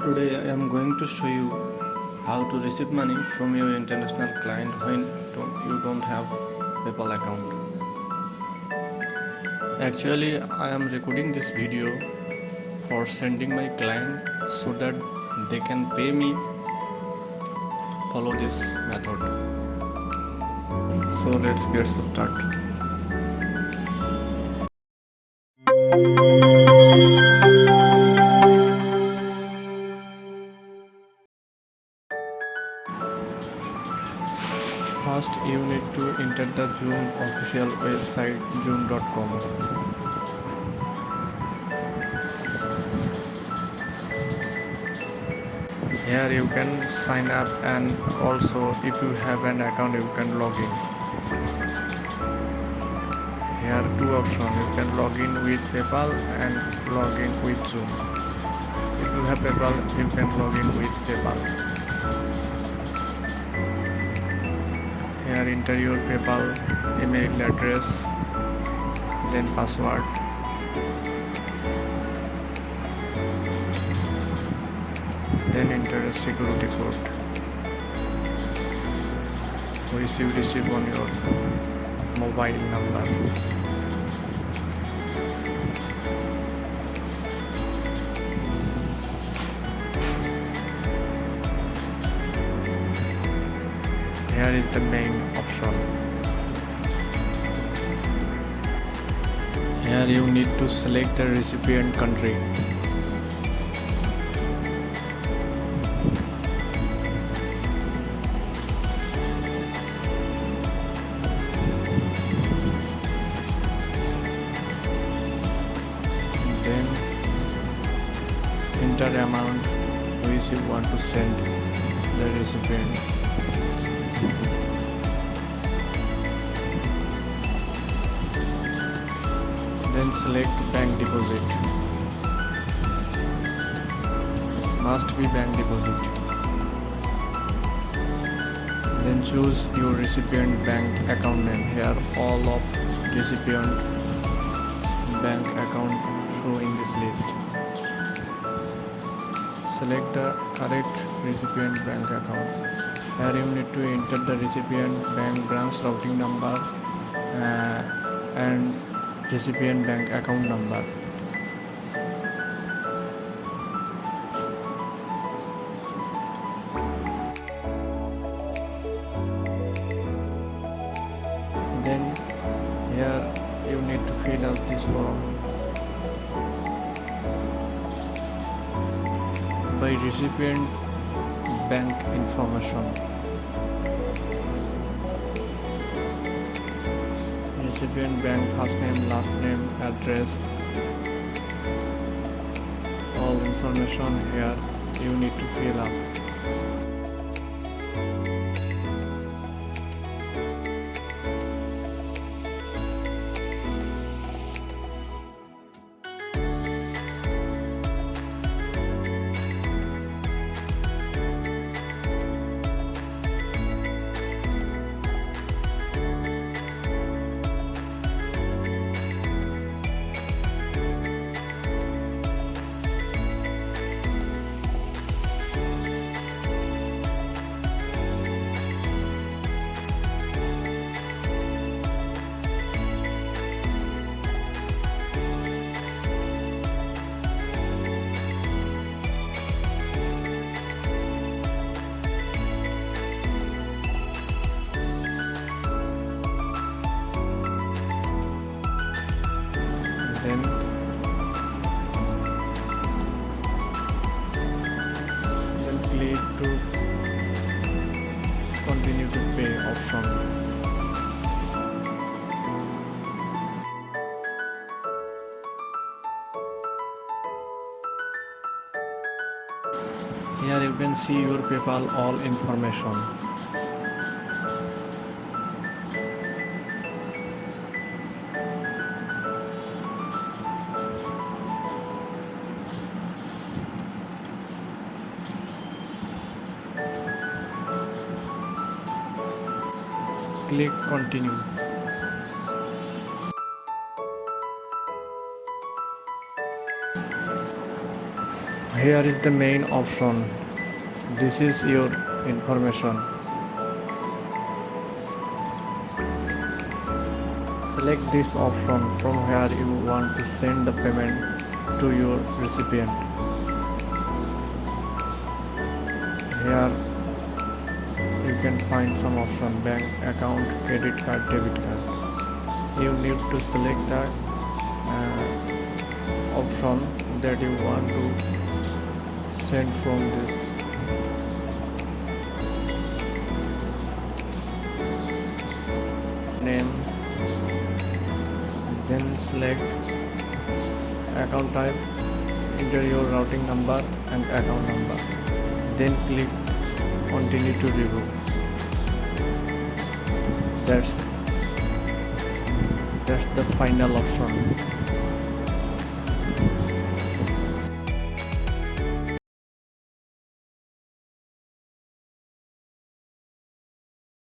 Today I am going to show you how to receive money from your international client when you don't have PayPal account. Actually, I am recording this video for sending my client so that they can pay me. Follow this method. So let's get started. First, you need to enter the Zoom official website zoom.com. Here you can sign up, and also if you have an account you can log in. Here are two options, you can log in with PayPal and log in with Zoom. If you have PayPal you can log in with PayPal. Here enter your PayPal email address, then password. Then enter a security code which you receive on your mobile number. Here is the main option. Here you need to select the recipient country. Then enter the amount which you want to send the recipient. Then select bank deposit. Must be bank deposit. Then choose your recipient bank account name. Here all of recipient bank account show in this list. Select the correct recipient bank account. Here you need to enter the recipient bank branch routing number and recipient bank account number. Then here you need to fill out this form. By recipient bank information. Recipient bank first name, last name, address, all information here you need to fill up. Then click to continue to pay option. Here you can see your PayPal all information. Click continue. Here is the main option. This is your information. Select this option from where you want to send the payment to your recipient. Here you can find some option: bank account, credit card, debit card. You need to select that option that you want to send from this. Name, then select account type, enter your routing number and account number, then click continue to review. That's the final option.